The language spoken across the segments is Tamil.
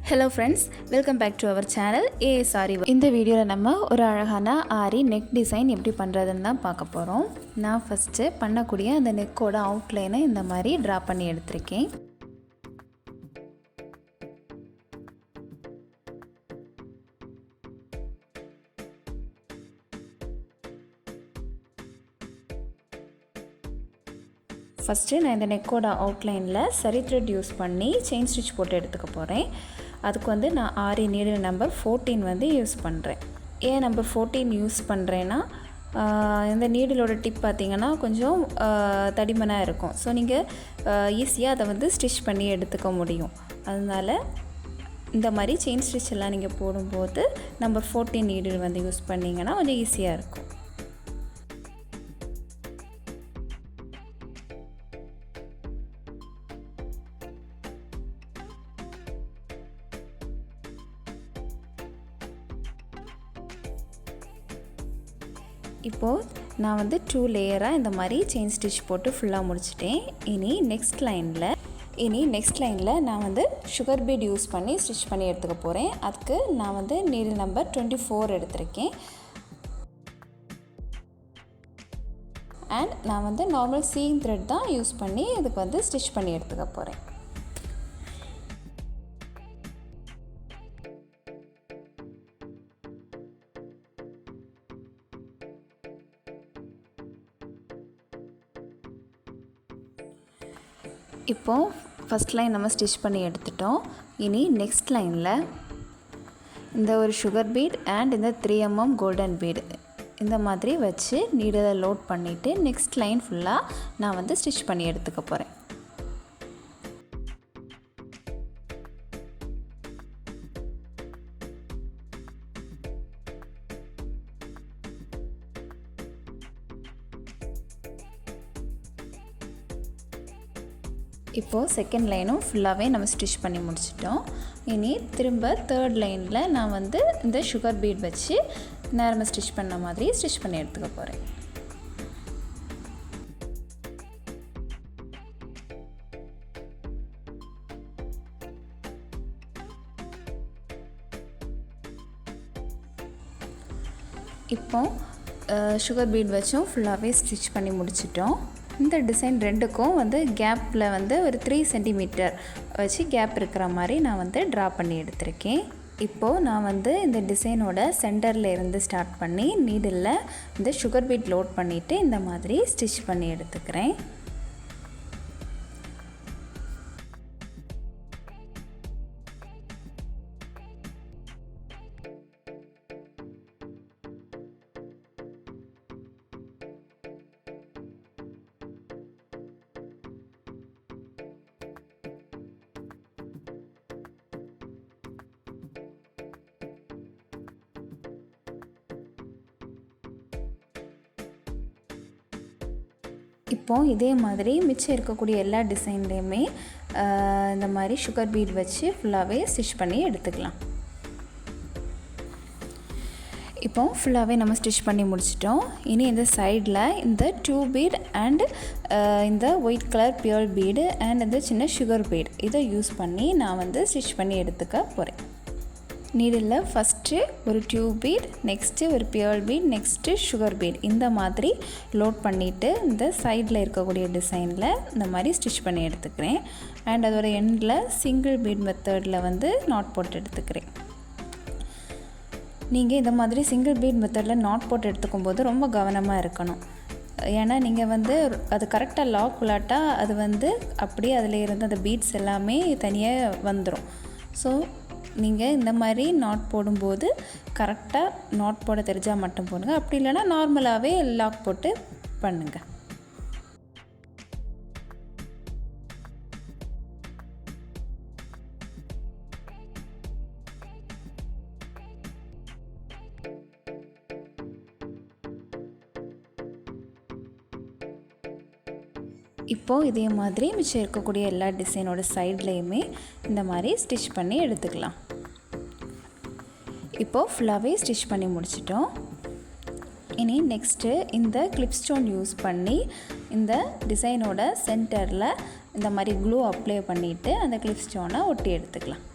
Hello friends, welcome back to our channel Aari. இந்த வீடியோல நம்ம ஒரு அழகான ஆரி neck design எப்படி பண்றதுன்னு தான் பார்க்க போறோம். நான் ஃபர்ஸ்ட் பண்ணக்கூடிய அந்த நெக்கோட அவுட்லைனை இந்த மாதிரி டிரா பண்ணி எடுத்துர்க்கேன். First நான் இந்த நெக்கோட அவுட்லைன்ல சரி thread யூஸ் பண்ணி செயின் ஸ்டிட்ச் போட்டு எடுத்துக்க போறேன். அதுக்கு வந்து நான் ஆரி நீடில் நம்பர் 14 வந்து யூஸ் பண்ணுறேன். ஏன் நம்பர் 14 யூஸ் பண்ணுறேன்னா இந்த நீடிலோட டிப் பார்த்தீங்கன்னா கொஞ்சம் தடிமனாக இருக்கும். ஸோ நீங்கள் ஈஸியாக அதை வந்து ஸ்டிச் பண்ணி எடுத்துக்க முடியும். அதனால் இந்த மாதிரி செயின் ஸ்டிச் எல்லாம் நீங்கள் போடும்போது நம்பர் 14 நீடில் வந்து யூஸ் பண்ணிங்கன்னா கொஞ்சம் ஈஸியாக இருக்கும். இப்போ நான் வந்து 2 லேயரா இந்த மாதிரி செயின் ஸ்டிட்ச் போட்டு ஃபுல்லா முடிச்சிட்டேன். இனி நெக்ஸ்ட் லைன்ல நான் வந்து sugar bead யூஸ் பண்ணி ஸ்டிட்ச் பண்ணி எடுத்துக்க போறேன். அதுக்கு நான் வந்து நீடில் நம்பர் 24 எடுத்துர்க்கேன். and நான் வந்து நார்மல் seam thread தான் யூஸ் பண்ணி இதுக்கு வந்து ஸ்டிட்ச் பண்ணி எடுத்துக்க போறேன். இப்போ ஃபர்ஸ்ட் லைன் நம்ம ஸ்டிட்ச் பண்ணி எடுத்துட்டோம். இனி நெக்ஸ்ட் லைன்ல இந்த ஒரு sugar bead and இந்த 3 mm golden bead இந்த மாதிரி வச்சு நீடில லோட் பண்ணிட்டு நெக்ஸ்ட் லைன் ஃபுல்லா நான் வந்து ஸ்டிட்ச் பண்ணி எடுத்துக்க போறேன். இப்போ செகண்ட் லைனும் ஃபுல்லாவே நம்ம ஸ்டிட்ச் பண்ணி முடிச்சிட்டோம். இனி திரும்ப தேர்ட் லைன்ல நான் வந்து இந்த sugar bead வச்சு நார்மல் ஸ்டிட்ச் பண்ண மாதிரி ஸ்டிட்ச் பண்ணி எடுத்துக்க போறேன். இப்போ sugar bead வச்சும் ஃபுல்லாவே ஸ்டிட்ச் பண்ணி முடிச்சிட்டோம். இந்த டிசைன் ரெண்டுக்கும் வந்து கேப்ல வந்து ஒரு 3 cm வச்சு கேப் இருக்கிற மாதிரி நான் வந்து டிரா பண்ணி எடுத்துர்க்கேன். இப்போ நான் வந்து இந்த டிசைனோட சென்டர்ல இருந்து ஸ்டார்ட் பண்ணி நீடில்ல இந்த sugar bead லோட் பண்ணிட்டு இந்த மாதிரி ஸ்டிட்ச் பண்ணி எடுத்துக்கிறேன். இப்போ இதே மாதிரி மிச்சம் இருக்கக்கூடிய எல்லா டிசைன்லயுமே இந்த மாதிரி sugar bead வச்சு ஃபுல்லாவே ஸ்டிட்ச் பண்ணி எடுத்துக்கலாம். இப்போ ஃபுல்லாவே நம்ம ஸ்டிட்ச் பண்ணி முடிச்சிட்டோம். இனி இந்த சைடுல இந்த 2 bead and இந்த white color pearl bead and இந்த சின்ன sugar bead இத யூஸ் பண்ணி நான் வந்து ஸ்டிட்ச் பண்ணி எடுத்துக்க போறேன். நீடில்ல ஃபர்ஸ்ட் ஒரு 2 bead, நெக்ஸ்ட் ஒரு pearl bead, next sugar bead இந்த மாதிரி லோட் பண்ணிட்டு இந்த சைடுல இருக்கக்கூடிய டிசைன்ல இந்த மாதிரி ஸ்டிட்ச் பண்ணி எடுத்துக்கிறேன். and அதோட எண்ட்ல single bead மெத்தட்ல வந்து நாட் போட்டு எடுத்துக்கிறேன். நீங்க இந்த மாதிரி single bead மெத்தட்ல நாட் போட்டு எடுத்துக்கும்போது ரொம்ப கவனமா இருக்கணும். ஏன்னா நீங்க வந்து அது கரெக்ட்டா லாக் உள்ளாட்டா அது வந்து அப்படியே அதிலே இருந்து அந்த பீட்ஸ் எல்லாமே தனியா வந்துரும். சோ நீங்க இந்த மாதிரி நாட் போடும்போது கரெக்ட்டா நாட் போட தெரிஞ்சா மட்டும் போடுங்க. அப்படி இல்லனா நார்மலாவே லாக் போட்டு பண்ணுங்க. இப்போ இதே மாதிரி மிச்சம் இருக்கக்கூடிய எல்லா டிசைனோட சைடுலயுமே இந்த மாதிரி ஸ்டிட்ச் பண்ணி எடுத்துக்கலாம். இப்போ ஃபுல்லாவே ஸ்டிட்ச் பண்ணி முடிச்சிட்டோம். இனி நெக்ஸ்ட் இந்த கிளிப் ஸ்டோன் யூஸ் பண்ணி இந்த டிசைனோட சென்டர்ல இந்த மாதிரி க்ளூ அப்ளை பண்ணிட்டு அந்த கிளிப் ஸ்டோனை ஒட்டி எடுத்துக்கலாம்.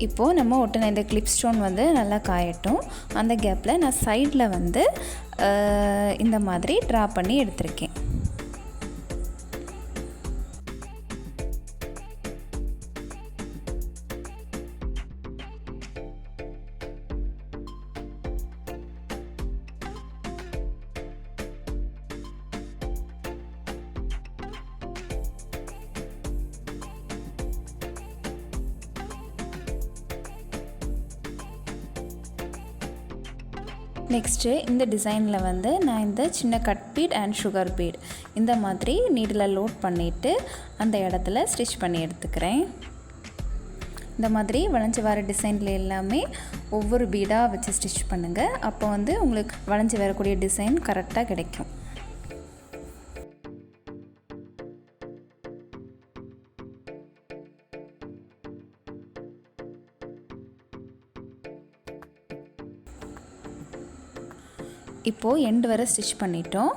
இப்போது நம்ம ஒட்டின இந்த கிளிப் ஸ்டோன் வந்து நல்லா காயட்டும். அந்த கேப்பில் நான் சைடில் வந்து இந்த மாதிரி ட்ரா பண்ணி எடுத்திருக்கேன். நெக்ஸ்ட்டு இந்த டிசைனில் வந்து நான் இந்த சின்ன cut beat and sugar beat இந்த மாதிரி நீடில் லோட் பண்ணிவிட்டு அந்த இடத்துல ஸ்டிச் பண்ணி எடுத்துக்கிறேன். இந்த மாதிரி வளைஞ்சி வர டிசைனில் எல்லாமே ஒவ்வொரு பீடாக வச்சு ஸ்டிச் பண்ணுங்கள். அப்போ வந்து உங்களுக்கு வளைஞ்சி வரக்கூடிய டிசைன் கரெக்டாக கிடைக்கும். இப்போது எண்ட் வரை ஸ்டிச் பண்ணிட்டோம்.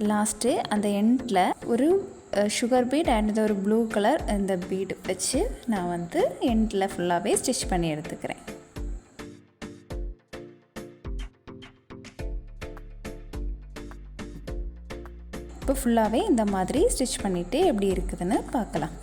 லாஸ்ட்டு அந்த எண்டில் ஒரு சுகர் பீட் அண்ட் ஒரு ப்ளூ கலர் இந்த பீட் வச்சு நான் வந்து எண்டில் ஃபுல்லாகவே ஸ்டிச் பண்ணி எடுத்துக்கிறேன். இப்போ ஃபுல்லாகவே இந்த மாதிரி ஸ்டிச் பண்ணிவிட்டு எப்படி இருக்குதுன்னு பார்க்கலாம்.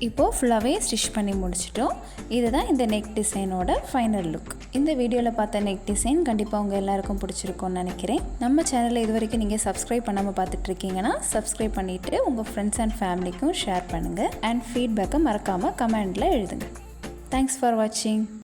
இப்போது ஃபுல்லாகவே ஸ்டிச் பண்ணி முடிச்சிட்டோம். இதுதான் இந்த நெக் டிசைனோட ஃபைனல் லுக். இந்த வீடியோவில் பார்த்த நெக் டிசைன் கண்டிப்பாக உங்கள் எல்லாருக்கும் பிடிச்சிருக்கும்னு நினைக்கிறேன். நம்ம சேனலில் இது வரைக்கும் நீங்கள் சப்ஸ்கிரைப் பண்ணாமல் பார்த்துட்ருக்கீங்கன்னா சப்ஸ்கிரைப் பண்ணிவிட்டு உங்கள் ஃப்ரெண்ட்ஸ் அண்ட் ஃபேமிலிக்கும் ஷேர் பண்ணுங்கள். அண்ட் ஃபீட்பேக்கை மறக்காமல் கமெண்டில் எழுதுங்க. தேங்க்ஸ் ஃபார் வாட்சிங்.